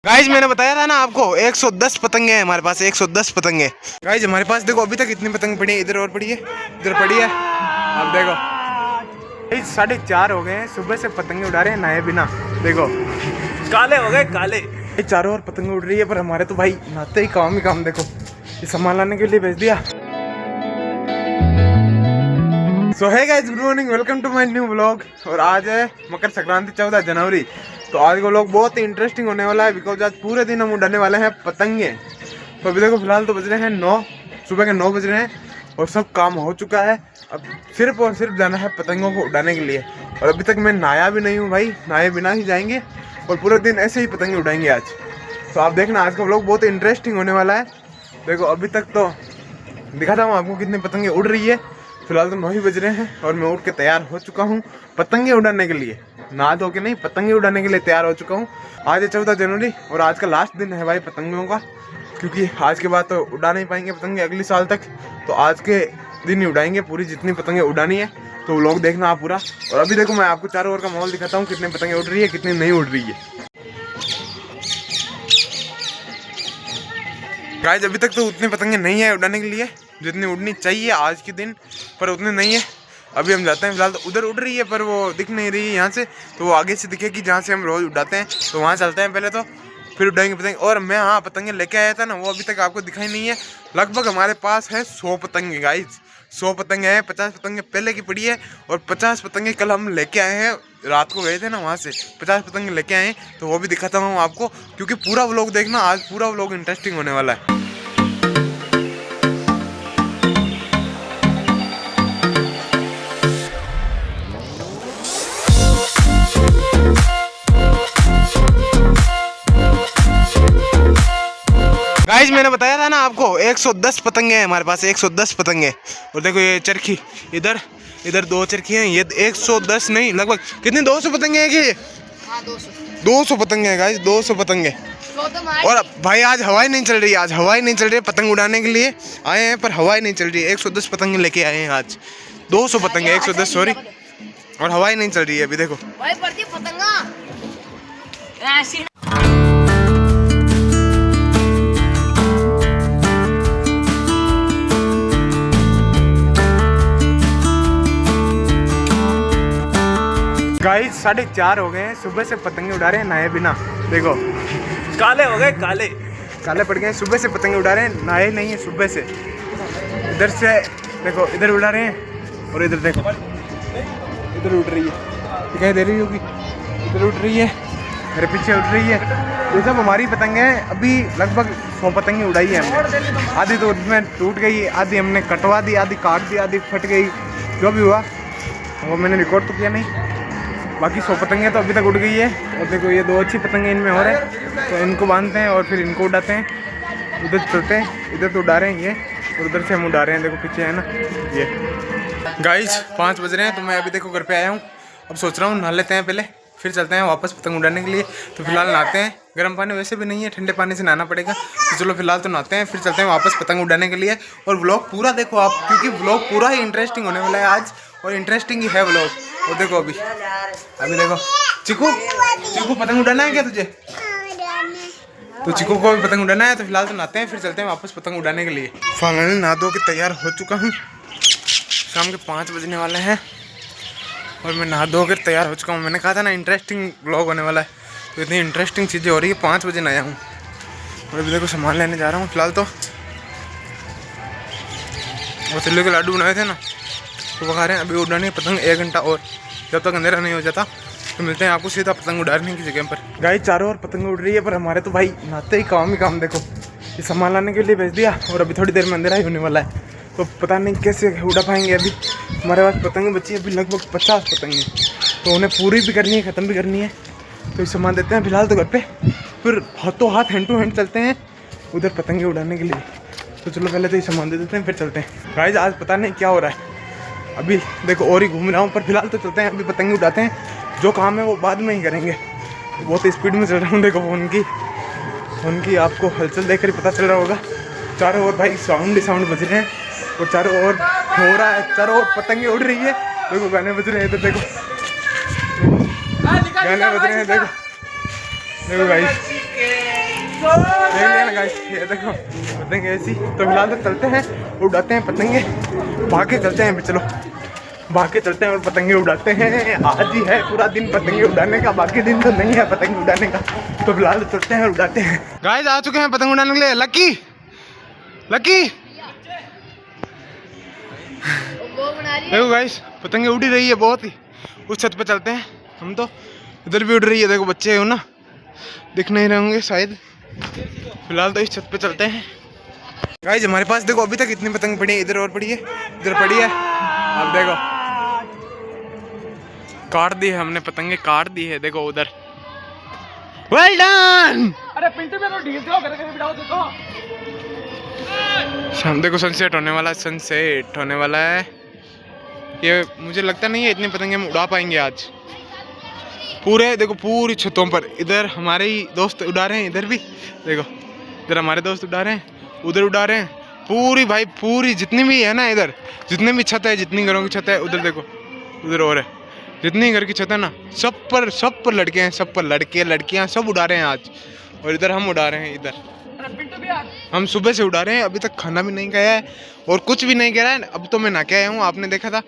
Guys मैंने बताया था ना आपको 110 पतंगे हैं हमारे पास, 110 पतंगे। गाइज हमारे पास देखो अभी तक इतनी पतंग पड़ी है, इधर और पड़ी है, इधर पड़ी है। अब देखो 4:30 हो गए हैं, सुबह से पतंगे उड़ा रहे हैं नहाए बिना। देखो काले हो गए काले। चारों ओर पतंगे उड़ रही है, पर हमारे तो भाई नहाते ही काम। देखो ये सामान लाने के लिए भेज दिया। सो है guys, good morning, welcome to my new vlog. और आज है मकर संक्रांति 14 जनवरी। तो आज का व्लॉग बहुत ही इंटरेस्टिंग होने वाला है, बिकॉज आज पूरे दिन हम उड़ाने वाले हैं पतंगे। तो अभी देखो फिलहाल तो बज रहे हैं 9, सुबह के 9 बज रहे हैं और सब काम हो चुका है। अब सिर्फ और सिर्फ जाना है पतंगों को उड़ाने के लिए। और अभी तक मैं नहाया भी नहीं हूँ भाई, नहाए बिना ही जाएंगे और पूरे दिन ऐसे ही पतंगे उड़ाएंगे आज। तो आप देखना आज का व्लॉग बहुत इंटरेस्टिंग होने वाला है। देखो अभी तक तो दिखाता हूँ आपको कितनी पतंगे उड़ रही है। फिलहाल तो 9 ही बज रहे हैं और मैं उठ के तैयार हो चुका हूँ पतंगे उड़ाने के लिए। नहा धो के नहीं, पतंगे उड़ाने के लिए तैयार हो चुका हूँ। आज है 14 जनवरी और आज का लास्ट दिन है भाई पतंगों का, क्योंकि आज के बाद तो उड़ा नहीं पाएंगे पतंगे अगले साल तक। तो आज के दिन ही उड़ाएंगे पूरी जितनी पतंगे उड़ानी है। तो व्लॉग देखना आप पूरा। और अभी देखो मैं आपको चारों ओर का माहौल दिखाता हूँ, कितने पतंगे उड़ रही है कितनी नहीं उड़ रही है। गाइस अभी तक तो उतनी पतंगे नहीं है उड़ाने के लिए जितनी उड़नी चाहिए आज के दिन, पर उतनी नहीं है। अभी हम जाते हैं, फिलहाल तो उधर उड़ रही है पर वो दिख नहीं रही है यहाँ से, तो वो आगे से दिखेगी जहाँ से हम रोज उड़ाते हैं। तो वहाँ चलते हैं पहले, तो फिर उड़ाएंगे पतंगे। और मैं हाँ पतंगे लेके आया था ना, वो अभी तक आपको दिखाई नहीं है। लगभग हमारे पास है 100 पतंगे गाइस, 100 पतंगे हैं। 50 पतंगे पहले की पड़ी है और 50 पतंगे कल हम लेके आए हैं, रात को गए थे ना वहाँ से 50 पतंगे लेके आए हैं। तो वो भी दिखाता हूँ आपको, क्योंकि पूरा व्लॉग देखना, आज पूरा व्लॉग इंटरेस्टिंग होने वाला है। गाइज मैंने बताया था ना आपको 110 पतंगे हैं हमारे पास, 110 पतंगे। और देखो ये चरखी, इधर 2 चरखी हैं। ये 110 नहीं, लगभग कितनी 200 पतंगे हैं कि 200 पतंगे हैं गाइज, 200 पतंगे। और भाई आज हवाई नहीं चल रही, आज हवाई नहीं चल रही है। पतंग उड़ाने के लिए आए हैं पर हवाई नहीं चल रही है। 110 पतंगे लेके आए हैं आज, 200 पतंगे, 110 सॉरी। और हवाई नहीं चल रही है अभी। देखो गाइस 4:30 हो गए हैं, सुबह से पतंगे उड़ा रहे हैं नहाए बिना। देखो काले हो गए काले पड़ गए। सुबह से पतंगे उड़ा रहे हैं, नहाए नहीं है सुबह से। इधर से देखो, इधर उड़ा रहे हैं और इधर देखो, इधर उड़ रही है, दिखाई दे रही होगी, इधर उड़ रही है, मेरे पीछे उड़ रही है। ये सब हमारी पतंगे हैं। अभी लगभग 100 पतंगे उड़ाई है हमने। आधी तो उसमें टूट गई, आधी हमने कटवा दी, आधी काट दी, आधी फट गई। जो भी हुआ वो मैंने रिकॉर्ड तो किया नहीं। बाकी 100 पतंगे तो अभी तक उड़ गई है। और देखो ये 2 अच्छी पतंगे इनमें हो रहे हैं, तो इनको बांधते हैं और फिर इनको उड़ाते हैं। उधर चलते हैं, इधर तो उड़ा रहे हैं ये, और उधर से हम उड़ा रहे हैं। देखो पीछे है ना ये। गाइस 5 बज रहे हैं, तो मैं अभी देखो घर पे आया हूँ। अब सोच रहा हूँ नहा लेते हैं पहले, फिर चलते हैं वापस पतंग उड़ाने के लिए। तो फिलहाल नहाते हैं, गर्म पानी वैसे भी नहीं है, ठंडे पानी से नहाना पड़ेगा। तो चलो फिलहाल तो नहाते हैं, फिर चलते हैं वापस पतंग उड़ाने के लिए। और व्लॉग पूरा देखो आप, क्योंकि व्लॉग पूरा ही इंटरेस्टिंग होने वाला है आज, और इंटरेस्टिंग ही है व्लॉग। और देखो अभी देखो चिकू पतंग उड़ाना है क्या तुझे? तो चिकू को भी पतंग उड़ाना है। तो फिलहाल तो नहाते हैं, फिर चलते हैं वापस पतंग उड़ाने के लिए। फाइनली नहा धो के तैयार हो चुका हूँ। शाम के 5 बजने वाले हैं और मैं नहा धो कर तैयार हो चुका हूँ। मैंने कहा था ना इंटरेस्टिंग व्लॉग होने वाला है, तो इतनी इंटरेस्टिंग चीज़ें हो रही है। 5 बजे नहाया हूँ और अभी देखो सामान लेने जा रहा हूँ। फिलहाल तो वो तिल्लू के लाडू बनाए थे ना, तो वो खा रहे हैं। अभी उड़ाने पतंग 1 घंटा और, जब तक अंधेरा नहीं हो जाता। तो मिलते हैं आपको सीधा पतंग उड़ाने की जगह पर। गाइस चारों ओर पतंग उड़ रही है, पर हमारे तो भाई नहाते ही काम। देखो ये सामान लाने के लिए भेज दिया और अभी थोड़ी देर में अंधेरा ही होने वाला है। तो पता नहीं कैसे उड़ा पाएंगे। अभी हमारे पास पतंगे बची है अभी लगभग 50 पतंगे, तो उन्हें पूरी भी करनी है, ख़त्म भी करनी है। तो ये सामान देते हैं फिलहाल तो घर पे, फिर हाथों हाथ हैंड टू हैंड चलते हैं उधर पतंगे उड़ाने के लिए। तो चलो पहले तो ये सामान दे देते हैं, फिर चलते हैं। गाइस आज पता नहीं क्या हो रहा है, अभी देखो और ही घूम रहा हूँ, पर फिलहाल तो चलते हैं, अभी पतंगे उड़ाते हैं। जो काम है वो बाद में ही करेंगे। बहुत स्पीड में चल रहा हूँ। देखो फोन की आपको हलचल देख कर पता चल रहा होगा। चारों ओर भाई साउंड ही साउंड बज रहे हैं और चारों ओर हो रहा है, चारों ओर पतंगे उड़ रही है। देखो गाने बज रहे हैं, इधर देखो गाने बज रहे हैं। देखो देखो गाइस, देख लिया ना गाइस, ये देखो पतंग ऐसी। तो फिलहाल तो चलते हैं, उड़ाते हैं पतंगे, भाग के चलते हैं। चलो भाग के चलते हैं और पतंगे उड़ाते हैं। आज ही है पूरा दिन पतंगे उड़ाने का, बाकी दिन तो नहीं है पतंगे उड़ाने का। तो फिलहाल चलते हैं और उड़ाते हैं। गाइस आ चुके हैं पतंग उड़ाने के लिए। लकी लकी देखो गाइस, पतंगे उड़ ही रही है बहुत ही। उस छत पे चलते हैं हम, तो इधर भी उड़ रही है। देखो बच्चे हो ना, दिख नहीं रहे होंगे शायद। फिलहाल तो इस छत पे चलते हैं। गाइस हमारे पास देखो अभी तक इतनी पतंग पड़ी है, इधर और पड़ी है, इधर पड़ी है। अब देखो काट दी है हमने, पतंगे काट दी है। देखो उधर, वेल डन। अरे पिंटू में तो ढील दो, करके बिठाओ देखो। शाम देखो सनसेट होने वाला है, सनसेट होने वाला है। ये मुझे लगता नहीं है इतनी पतंगे हम उड़ा पाएंगे आज पूरे। देखो पूरी छतों पर, इधर हमारे ही दोस्त उड़ा रहे हैं, इधर भी देखो, इधर हमारे दोस्त उड़ा रहे हैं, उधर उड़ा रहे हैं। पूरी भाई पूरी जितनी भी है ना, इधर जितनी भी छत है, जितनी घरों की छत है, उधर देखो उधर और है, जितनी घर की छत है ना, सब पर लड़के हैं, सब पर लड़के लड़कियां सब उड़ा रहे हैं आज। और इधर हम उड़ा रहे हैं, इधर हम सुबह से उड़ा रहे हैं। अभी तक खाना भी नहीं खाया है और कुछ भी नहीं करा है। अब तो मैं नहा के आया हूँ, आपने देखा था,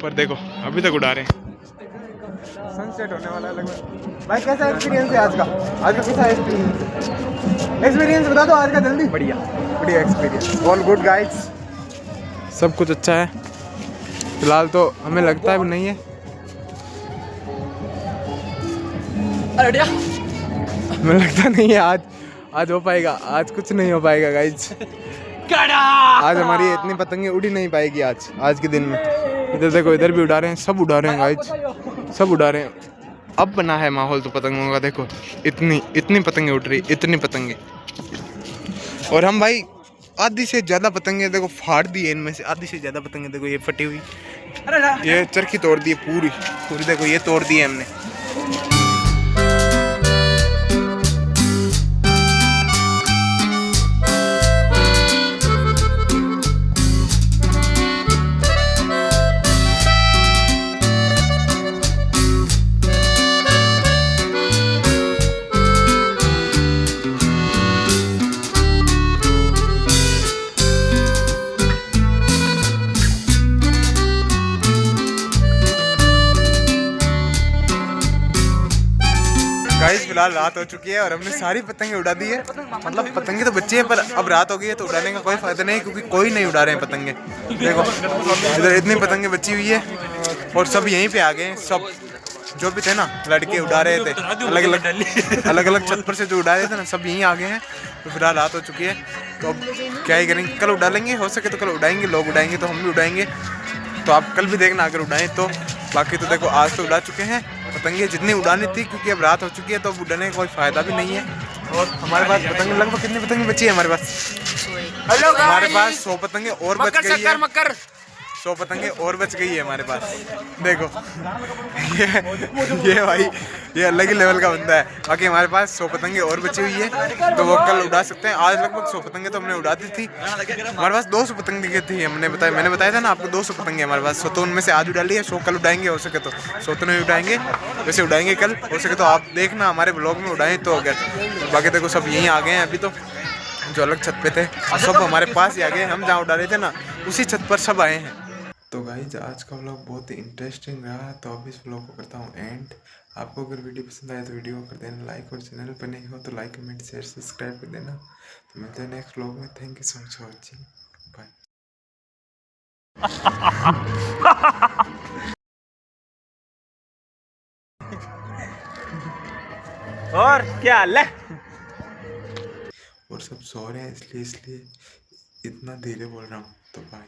पर देखो अभी तक उड़ा रहे हैं। सनसेट होने वाला है लगभग। भाई कैसा एक्सपीरियंस है आज का? आज का कैसा एक्सपीरियंस बता दो आज का जल्दी। बढ़िया बढ़िया एक्सपीरियंस, ऑल गुड गाइस, सब कुछ अच्छा है। फिलहाल तो हमें लगता है भी नहीं है, हमें लगता नहीं है आज हो पाएगा। आज कुछ नहीं हो पाएगा गाइस। आज हमारी इतनी पतंगे उड़ी नहीं पाएगी आज के दिन में। इधर देखो, इधर भी उड़ा रहे हैं, सब उड़ा रहे हैं गाइस, सब उड़ा रहे हैं। अब बना है माहौल तो पतंगों का। देखो इतनी पतंगे उड़ रही, इतनी पतंगे। और हम भाई आधी से ज़्यादा पतंगे देखो फाड़ दी है, इनमें से आधी से ज़्यादा पतंगे देखो ये फटी हुई, ये चरखी तोड़ दी है पूरी देखो, ये तोड़ दी है हमने। गाइस फिलहाल रात हो चुकी है और हमने सारी पतंगे उड़ा दी है। मतलब पतंगे तो बच्चे हैं, पर अब रात हो गई है तो उड़ाने का कोई फायदा नहीं, क्योंकि कोई नहीं उड़ा रहे हैं पतंगे। देखो इधर इतनी पतंगे बची हुई है और सब यहीं पे आ गए हैं। सब जो भी थे ना लड़के उड़ा रहे थे, अलग अलग छत पर से जो उड़ा रहे थे ना, सब यहीं आ गए हैं। तो फिलहाल रात हो चुकी है, तो अब क्या ही करेंगे, कल उड़ा लेंगे, हो सके तो कल उड़ाएंगे, लोग उड़ाएंगे तो हम भी उड़ाएंगे। तो आप कल भी देखना अगर उड़ाएं तो। बाकी तो देखो आज तो उड़ा चुके हैं पतंगे जितनी उड़ानी थी, क्योंकि अब रात हो चुकी है तो अब उड़ाने का कोई फायदा भी नहीं है। और हमारे पास पतंगे लगभग कितनी पतंगे बची है हमारे पास? हमारे पास 100 पतंगे और बच गई है, 100 पतंगे और बच गई है हमारे पास। देखो ये भाई ये अलग ही लेवल का बंदा है। बाकी हमारे पास 100 पतंगे और बची हुई है, तो वो कल उड़ा सकते हैं। आज लगभग 100 पतंगे तो हमने उड़ा दी थी। हमारे पास 200 पतंगे थी, मैंने बताया था ना आपको, 200 पतंगे हमारे पास। 100 तो उनमें से आज उड़ा लिए, 100 कल उड़ाएंगे, हो सके तो 100 तो नहीं उड़ाएंगे, वैसे उड़ाएंगे कल, हो सके तो आप देखना हमारे ब्लॉग में उड़ाएं तो। अगर बाकी देखो सब यहीं आ गए हैं, अभी तो जो अलग छत पे थे सब हमारे पास ही आ गए। हम जहाँ उड़ा रहे थे ना उसी छत पर सब आए हैं। तो गाइज आज का व्लॉग बहुत ही इंटरेस्टिंग रहा, तो अब इस व्लॉग को करता हूँ एंड। आपको अगर वीडियो पसंद आए तो वीडियो को कर देना लाइक, और चैनल पर नहीं हो तो लाइक कमेंट शेयर सब्सक्राइब कर देना। तो मिलते हैं नेक्स्ट व्लॉग में। Thank you so much for watching, bye. और क्या हाल है? और सब सो रहे हैं इसलिए इतना धीरे बोल रहा हूँ, तो बाय।